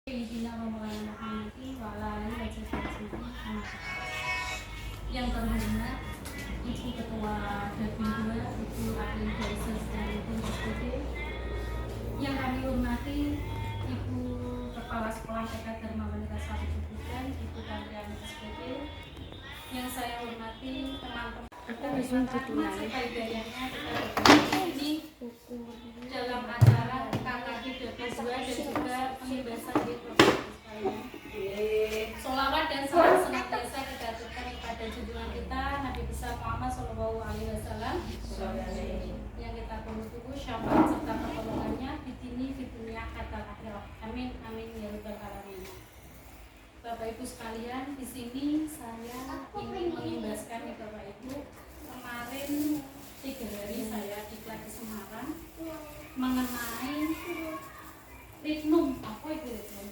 Yang terhormat Ibu Ketua Dabin 2, Ibu Adlin Daises dan Ibu SPD. Yang kami hormati Ibu Kepala Sekolah TK Dharma Wanita 1 Bubukan, Ibu Kandriani SPD. Yang saya hormati teman-teman ini dalam acara KKD Dabin 2 dan juga pembebasan di provinsi sekalian. Sholawat dan salam senantiasa kita aturkan kepada junjungan kita Nabi besar Muhammad Shallallahu Alaihi Wasallam yang kita tunggu-tunggu syafaat serta pertolongannya di dunia kata akhirat. Amin amin ya rabbal alamin. Bapak Ibu sekalian, di sini saya ingin mengimbaskan ya Bapak Ibu. Kemarin 3 hari saya diklat di Semarang mengenai Litnum. Apa itu Litnum?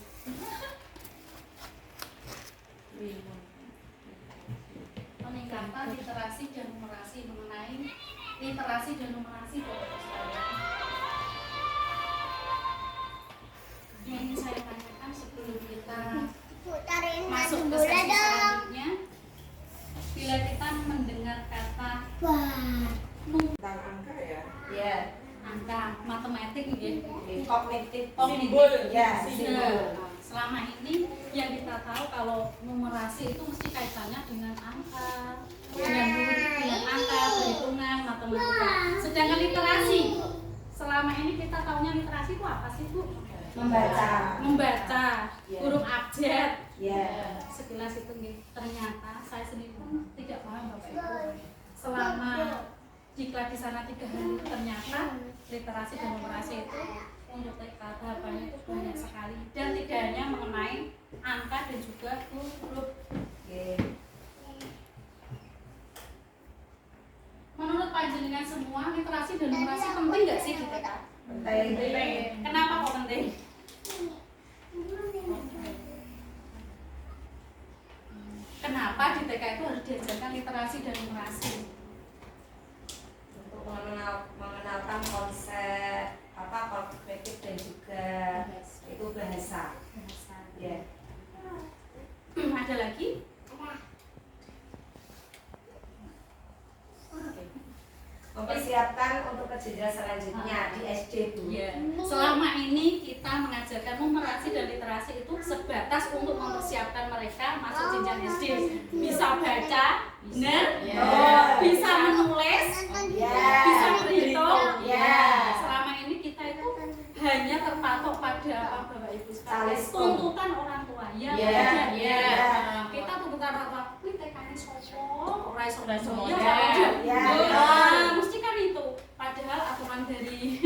Peningkatan literasi dan numerasi, mengenai literasi dan numerasi Bapak sekalian. Yang ingin saya tanyakan sebelum kita masuk ke sesi selanjutnya, bila kita mendengar kata tentang angka ya, angka, matematik gitu, kognitif, simbol, ya, simbol. Selama ini yang kita tahu kalau numerasi itu mesti kaitannya dengan angka, dengan angka, perhitungan, matematika. Sedangkan literasi, selama ini kita tahunya literasi itu apa sih Bu? Membaca, huruf abjad. Sekilas itu ternyata saya sendiri pun tidak paham Bapak Ibu. Selama diklat di sana 3 hari ternyata literasi dan numerasi itu untuk tahapannya itu banyak sekali dan tidak hanya mengenai angka dan juga huruf. Menurut panjenengan semua, literasi dan numerasi penting nggak sih di TK? Penting. Kenapa kok penting? Kenapa di TK itu harus diajarkan literasi dan numerasi? Untuk mengenalkan konsep kognitif dan juga itu bahasa. Ya. Ada lagi? Mempersiapkan untuk kejenjang selanjutnya di SD Bu. Selama ini kita mengajarkan numerasi dan literasi itu sebatas untuk mempersiapkan mereka masuk jenjang SD. Bisa baca, benar? Bisa menulis, bisa berhitung. Selama ini kita itu hanya terpatok pada apa Bapak Ibu sekalian? Tuntutan orang tua. Kita tuntutan orang tua. Wih, TK-nya sosok, ora iso mesti kan itu. Padahal aturan dari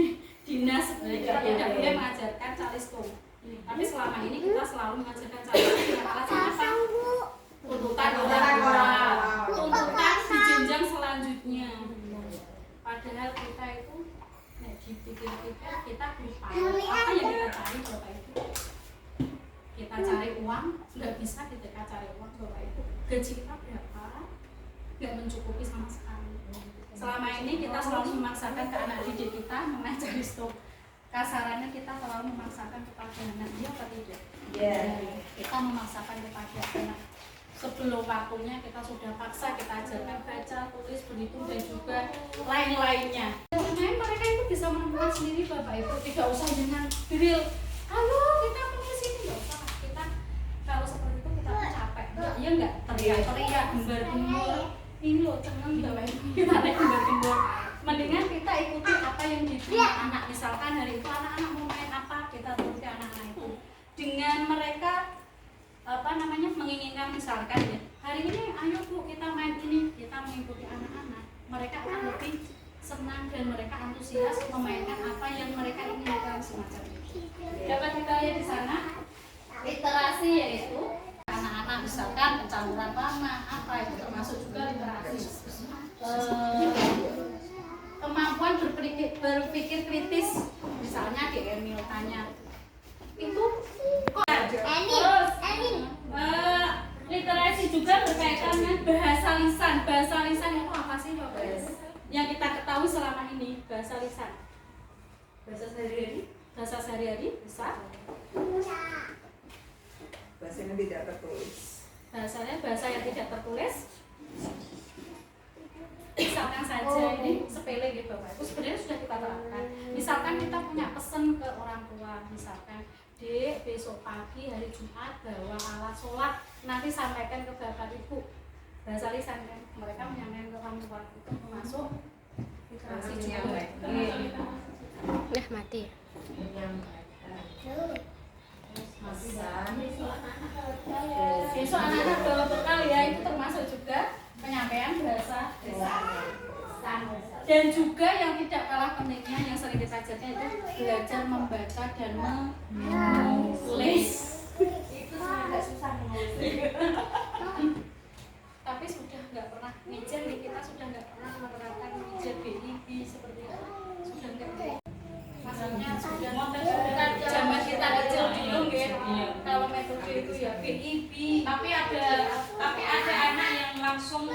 dinas sebenarnya kita tidak boleh mengajarkan calistung. Tapi selama ini kita selalu mengajarkan calistung dengan alasan apa? Tuntutan orang tua, tuntutan di jenjang selanjutnya. Padahal kita itu dipikir-pikir kita lupa apa yang kita cari Bapak Ibu. Kita cari uang, nggak bisa di TK cari uang Bapak Ibu. Gaji kita berapa? Nggak mencukupi sama sekali. Selama ini kita selalu memaksakan ke anak didik kita mengenai calistung. Kasarannya kita selalu memaksakan kepada anak, dia atau tidak? Kita memaksakan kepada anak. Sebelum waktunya kita sudah paksa kita ajarkan baca, tulis, berhitung dan juga lain-lainnya. Sebenarnya mereka itu bisa menemukan sendiri Bapak Ibu, tidak usah dengan drill. Halo, kita pergi sini, nggak usah. Kita kalau seperti itu kita tuh capek. Iya nggak? Teriak-teriak, gembar-gembor. Ini loh cengen Bapak Ibu, kita naik gembar-gembor. Mendingan kita ikuti apa yang diberi anak. Misalkan hari itu anak-anak mau main apa, kita turuti anak-anak itu. Dengan mereka menginginkan misalkan ya, hari ini ayo Bu kita main ini, kita mengikuti anak-anak, mereka akan lebih senang dan mereka antusias memainkan apa yang mereka inginkan semacam itu. Dapat kita lihat di sana literasi yaitu anak-anak misalkan pencampuran warna apa itu termasuk juga literasi. Kemampuan berpikir kritis, misalnya di Emil tanya itu literasi juga berkaitan dengan bahasa lisan. Bahasa lisan itu apa sih Bapak? Yang kita ketahui selama ini bahasa lisan. Bahasa sehari-hari bisa yang tidak tertulis. Bahasanya bahasa yang tidak tertulis. Misalkan saja ini sepele gitu Bapak Ibu, sebenarnya sudah kita terapkan. Misalkan kita punya pesan ke orang tua, misalkan Dek, besok pagi hari Jumat bawa alat sholat, nanti sampaikan ke Bapak Ibu. Bahasa lisan kan, mereka menyampaikan ke orang tua itu termasuk literasi juga. Nah, mati. Besok anak-anak bawa bekal ya, itu termasuk juga penyampaian bahasa dan juga yang tidak kalah pentingnya yang sering kita ajarkan itu belajar membaca dan menulis. Itu agak susah menulis. Tapi sudah nggak pernah ngejar nih, kita sudah nggak pernah menerapkan ngejar BIB seperti itu, sudah nggak. Maksudnya sudah zaman kita kecil dulu gitu. Kalau metode itu ya BIB. Tapi ada anak yang langsung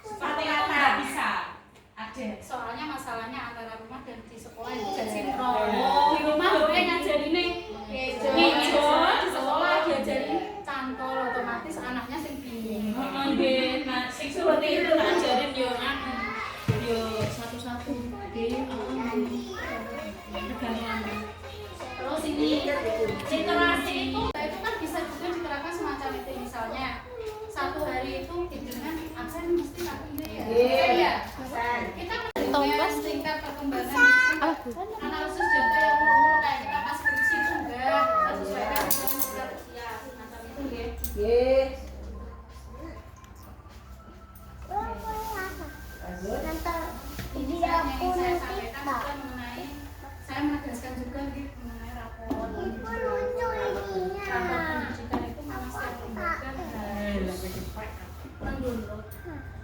seperti nggak bisa. Ada. Soalnya masalahnya antara rumah dan di sekolah itu gak sinkron. Di rumah boleh ngajarin nih ngejo, di sekolah diajarin cantol, otomatis anaknya sing bingung. Nggih, nah sing seperti itu tak ajarin yo yo satu-satu Terus ini literasi itu kan bisa juga diterapkan semacam itu, misalnya satu hari itu dengan absen mesti satu ya. Iya. Kita mendengar tingkat perkembangan analisis data yang umum kayak kita pas skripsi itu enggak sesuaikan dengan tingkat usia semacam itu ya. Nggih. Ini yang saya sampaikan juga mengenai, saya menegaskan juga gitu mengenai rapor pendidikan itu memang setiap lembaga harus mendownload,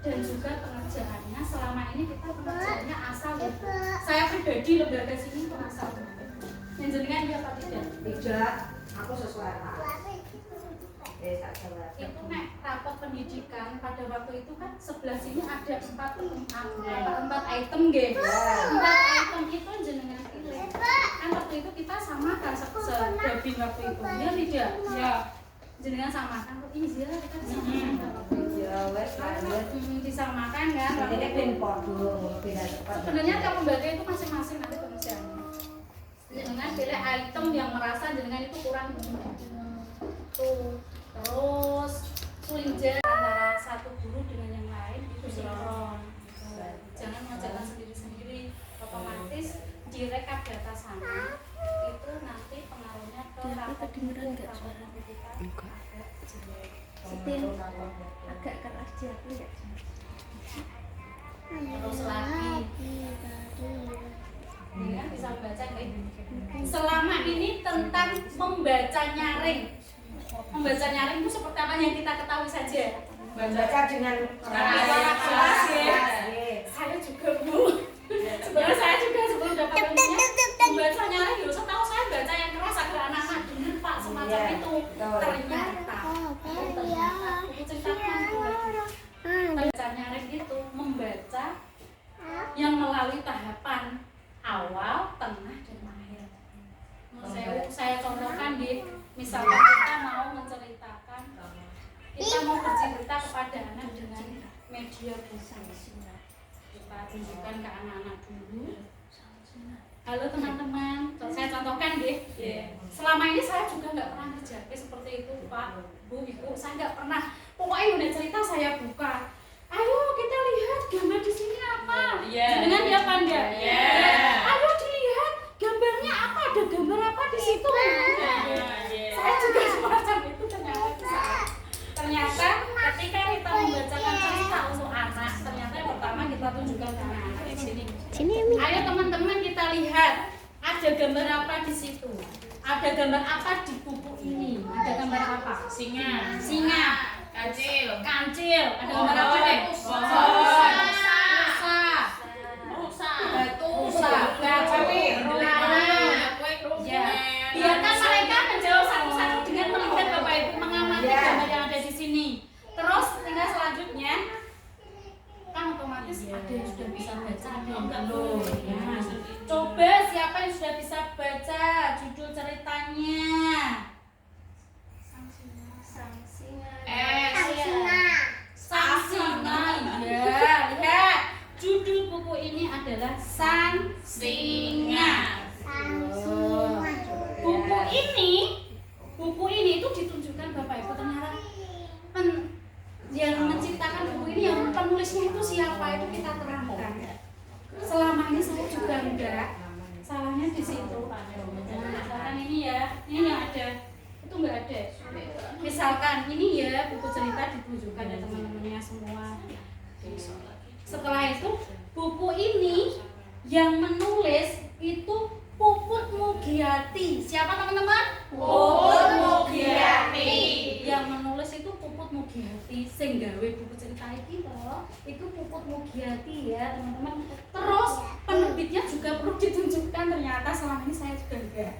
dan juga pengerjaannya selama ini kita pengerjaannya asal gitu. Saya pribadi lembaga sini itu asal yang jenengan dia apa tidak? Tidak, aku sesuai Pak. Tak jawab. Itu nek rapor pendidikan pada waktu itu kan sebelah sini ada empat item gitu. 4 item itu jenengan pilih. Kan waktu itu kita samakan sebabin waktu itu. Ya tidak? Ya. Jenengan samakan kok ini ya kita disamakan. Ya wes lanjut. Disamakan kan. Ini pin podo beda cepat. Sebenarnya tiap lembaga itu masing-masing nanti pengerjaannya. Jenengan pilih item yang merasa jenengan itu kurang tuh. Terus sulinja antara satu guru dengan yang lain itu sinkron. Jangan mengajarkan sendiri-sendiri, otomatis direkap data sana itu nanti pengaruhnya ke rapor pendidikan Agak keras dia enggak. terus lagi dengan bisa membaca selama ini tentang membaca nyaring. Membaca nyaring itu seperti apa yang kita ketahui saja. Membaca dengan keras ya. Saya juga Bu. Sebenarnya saya juga sebelum dapat ilmunya membaca nyaring dulu. Setahu saya baca yang keras agar anak-anak dengar Pak semacam itu. Ternyata buku ceritakan membaca nyaring itu membaca yang melalui tahapan awal, tengah, dan akhir. Saya contohkan di misalkan kita mau menceritakan, kita mau bercerita kepada anak dengan media buku, kita tunjukkan ke anak-anak dulu. Halo teman-teman, saya contohkan deh. Selama ini saya juga nggak pernah kerja seperti itu Pak, Bu, Ibu, saya nggak pernah. Pokoknya udah cerita saya buka. Ayo kita lihat gambar di sini apa? Dengan dia pandai. Ayo dilihat gambarnya apa? Ada gambar apa di situ? Saya juga semacam itu ternyata ketika kita membacakan cerita untuk anak, ternyata yang pertama kita tunjukkan ke anak-anak di sini. Ayo teman-teman kita lihat ada gambar apa di situ? Ada gambar apa di buku ini? Ada gambar apa? Singa. Kancil. Ada gambar apa deh? Rusa. Batu. Ya. Biarkan mereka menjawab satu-satu dengan melihat Bapak Ibu mengamati gambar yang ada di sini. Terus tinggal selanjutnya kan otomatis ada yang sudah bisa baca, ada yang belum. Ya. Coba siapa yang sudah bisa baca judul ceritanya? ini yang ada itu nggak ada. Misalkan ini ya buku cerita ditujukan ya teman-temannya semua. Setelah itu buku ini yang menulis itu Puput Mugiati. Siapa teman-teman? Puput Mugiati. Yang menulis itu Puput Mugiati. Sing gawe buku cerita iki loh, itu Puput Mugiati ya teman-teman. Terus penerbitnya juga perlu ditunjukkan, ternyata selama ini saya juga enggak.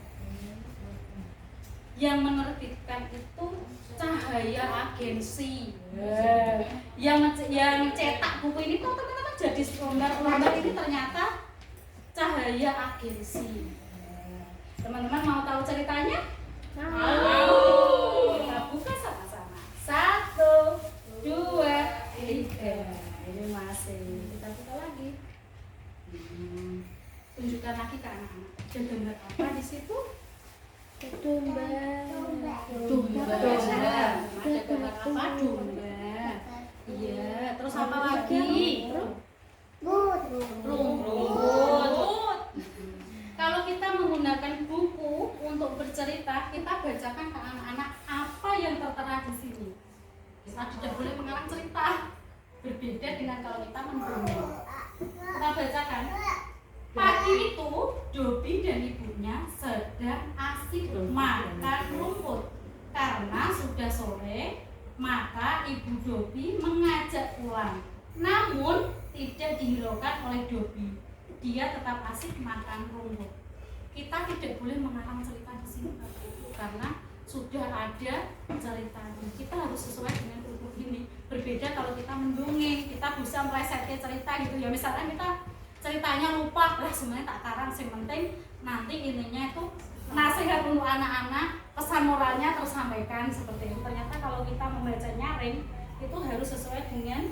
Yang menerbitkan itu Cahaya Agensi. Yang cetak buku ini tuh teman-teman jadi lembar-lembar ini ternyata Cahaya Agensi. Teman-teman mau tahu ceritanya? Mau. Kita buka sama-sama. 1, 2, 3. Ini masih. Kita buka lagi. Tunjukkan lagi ke anak-anak. Ada gambar apa di situ? Domba. Ada gambar apa? Domba. Iya. Terus apa lagi? Rumput. Kalau kita menggunakan buku untuk bercerita, kita bacakan ke anak-anak apa yang tertera di sini. Kita tidak boleh mengarang cerita. Berbeda dengan kalau kita mendongeng. Kita bacakan. Pagi itu, Dobi dan ibunya sedang asik makan rumput. Karena sudah sore, maka ibu Dobi mengajak pulang. Namun tidak dihiraukan oleh Dobi. Dia tetap asik makan rumput. Kita tidak boleh mengarang cerita di sini karena sudah ada ceritanya. Kita harus sesuai dengan buku ini. Berbeda kalau kita mendongeng, kita bisa melesetkan cerita gitu ya. Misalnya kita ceritanya lupa, lah sebenarnya tak karang. Yang penting nanti intinya itu nasihat untuk anak-anak, pesan moralnya tersampaikan seperti itu. Ternyata kalau kita membaca nyaring itu harus sesuai dengan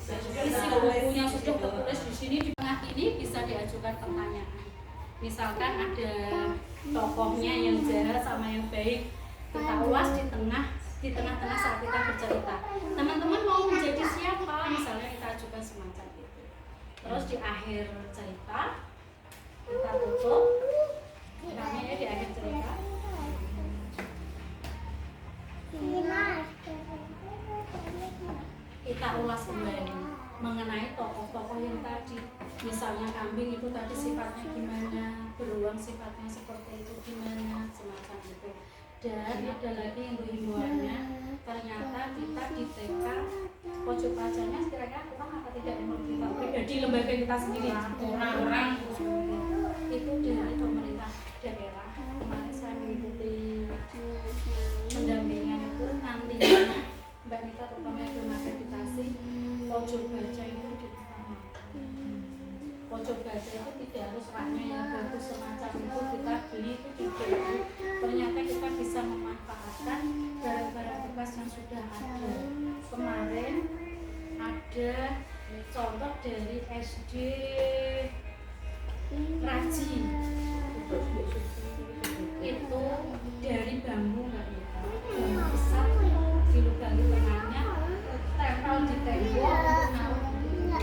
isi buku yang sudah tertulis di sini. Di tengah ini bisa diajukan pertanyaan. Misalkan ada tokohnya yang jahat sama yang baik, kita ulas di tengah-tengah saat kita bercerita. Teman-teman mau menjadi siapa? Misalnya kita ajukan semacam itu. Terus di akhir cerita kita tutup. Namanya di akhir cerita. Kita ulas kembali mengenai tokoh-tokoh yang tadi. Misalnya kambing itu tadi sifatnya gimana, beruang sifatnya seperti itu gimana, semacam itu. Dan ada lagi yang himbauannya, ternyata kita di TK pojok bacanya kira-kira kurang apa tidak yang kita pribadi lembaga kita sendiri kurang itu dari pemerintah daerah. Kemarin saya mengikuti pendampingan itu nantinya Mbak Nita terutama yang berakreditasi pojok baca itu diutamakan. Pojok baca itu tidak harus raknya yang bagus semacam itu kita beli itu tidak. Ternyata kita bisa memanfaatkan barang-barang bekas yang sudah ada. Kemarin ada contoh dari SD Raji itu dari bambu nggak ya? Bambu besar dilubangi tengahnya tempel di tembok untuk naruh buku.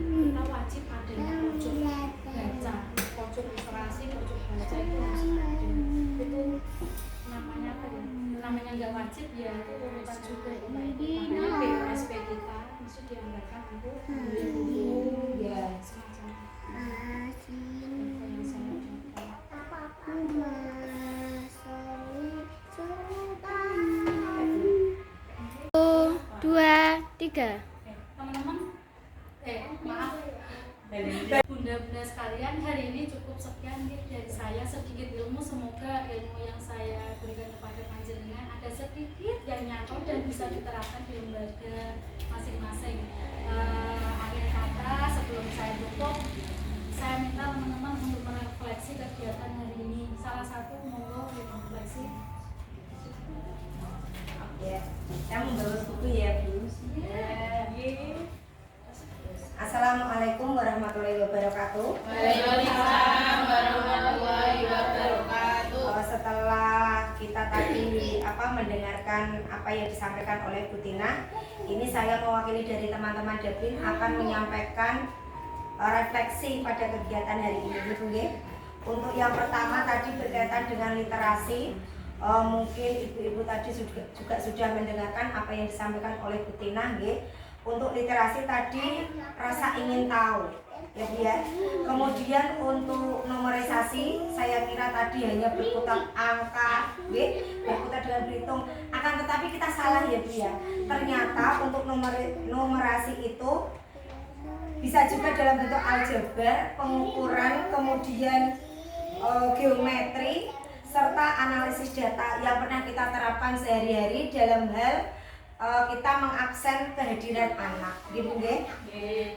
Kita wajib adanya pojok baca, pojok literasi, pojok baca itu harus ada. Itu namanya apa ya? Namanya nggak wajib ya, itu urutan juga. Makanya POSP kita mesti dianggarkan untuk beli buku ya semacam itu yang saya dapat. 2, 3. Teman-teman, maaf bunda-bunda sekalian, hari ini cukup sekian dari saya, sedikit ilmu. Semoga ilmu yang saya berikan kepada panjenengan ada sedikit yang nyata dan bisa diterapkan di lembaga masing-masing. Akhir kata sebelum saya tutup, saya minta teman-teman untuk merefleksi kegiatan hari ini. Salah satu monggo refleksi. Ya, saya membawa buku ya Bu. Assalamualaikum warahmatullahi wabarakatuh. Waalaikumsalam warahmatullahi wabarakatuh. Setelah kita tadi mendengarkan apa yang disampaikan oleh Bu Tina, ini saya mewakili dari teman-teman Dapin akan menyampaikan refleksi pada kegiatan hari ini. Bu, Untuk yang pertama tadi berkaitan dengan literasi, mungkin ibu-ibu tadi juga sudah mendengarkan apa yang disampaikan oleh Bu Tina, nggih. Untuk literasi tadi rasa ingin tahu, ya Bu ya. Kemudian untuk numerisasi, saya kira tadi hanya berputar angka, nggih, berputar dengan berhitung. Akan tetapi kita salah ya Bu ya. Ternyata untuk numerasi itu bisa juga dalam bentuk aljabar, pengukuran, kemudian geometri, serta analisis data yang pernah kita terapkan sehari-hari dalam hal kita mengabsen kehadiran anak, gitu nggih.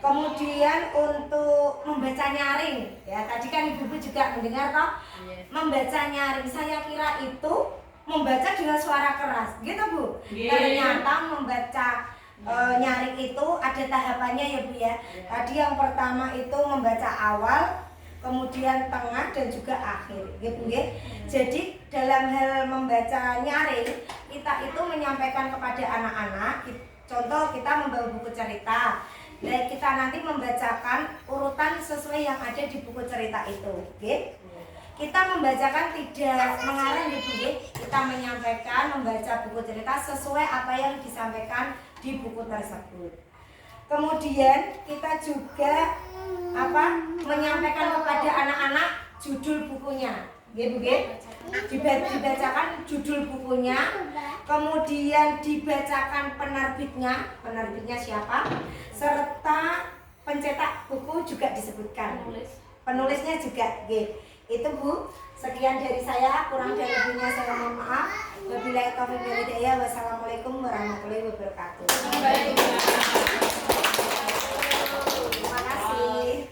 Kemudian untuk membaca nyaring, ya tadi kan ibu juga mendengar toh, membaca nyaring. Saya kira itu membaca dengan suara keras, gitu Bu. Ternyata membaca nyaring itu ada tahapannya ya Bu ya. Tadi yang pertama itu membaca awal, kemudian tengah dan juga akhir, gitu nggih. Jadi dalam hal membaca nyaring kita itu menyampaikan kepada anak-anak, contoh kita membawa buku cerita, dan kita nanti membacakan urutan sesuai yang ada di buku cerita itu, gitu. Kita membacakan tidak mengarang gitu, gitu. Kita menyampaikan membaca buku cerita sesuai apa yang disampaikan di buku tersebut. Kemudian kita juga menyampaikan kepada anak-anak judul bukunya, gitu, gitu. Dibacakan judul bukunya, kemudian dibacakan penerbitnya siapa, serta pencetak buku juga disebutkan, penulisnya juga, gitu. Itu Bu, sekian dari saya, kurang dan lebihnya saya mohon maaf. Wabillahi taufiq wal hidayah. Wassalamualaikum warahmatullahi wabarakatuh. Terima kasih.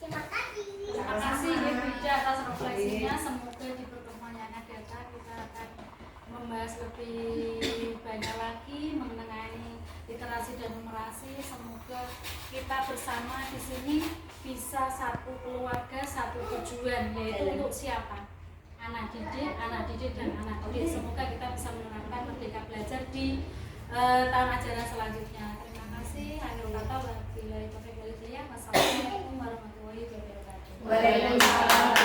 Terima kasih Ibu Ida atas refleksinya. Semoga di pertemuan yang akan datang kita akan membahas lebih banyak lagi mengenai literasi dan numerasi. Semoga kita bersama di sini bisa satu keluarga, satu tujuan, yaitu untuk siapa? Anak didik dan anak didik. Semoga kita bisa menerapkan Merdeka Belajar di tahun ajaran selanjutnya. Terima kasih. Akhirul kata wabillahi taufiq wal hidayah. Wassalamualaikum warahmatullahi wabarakatuh. Waalaikumsalam.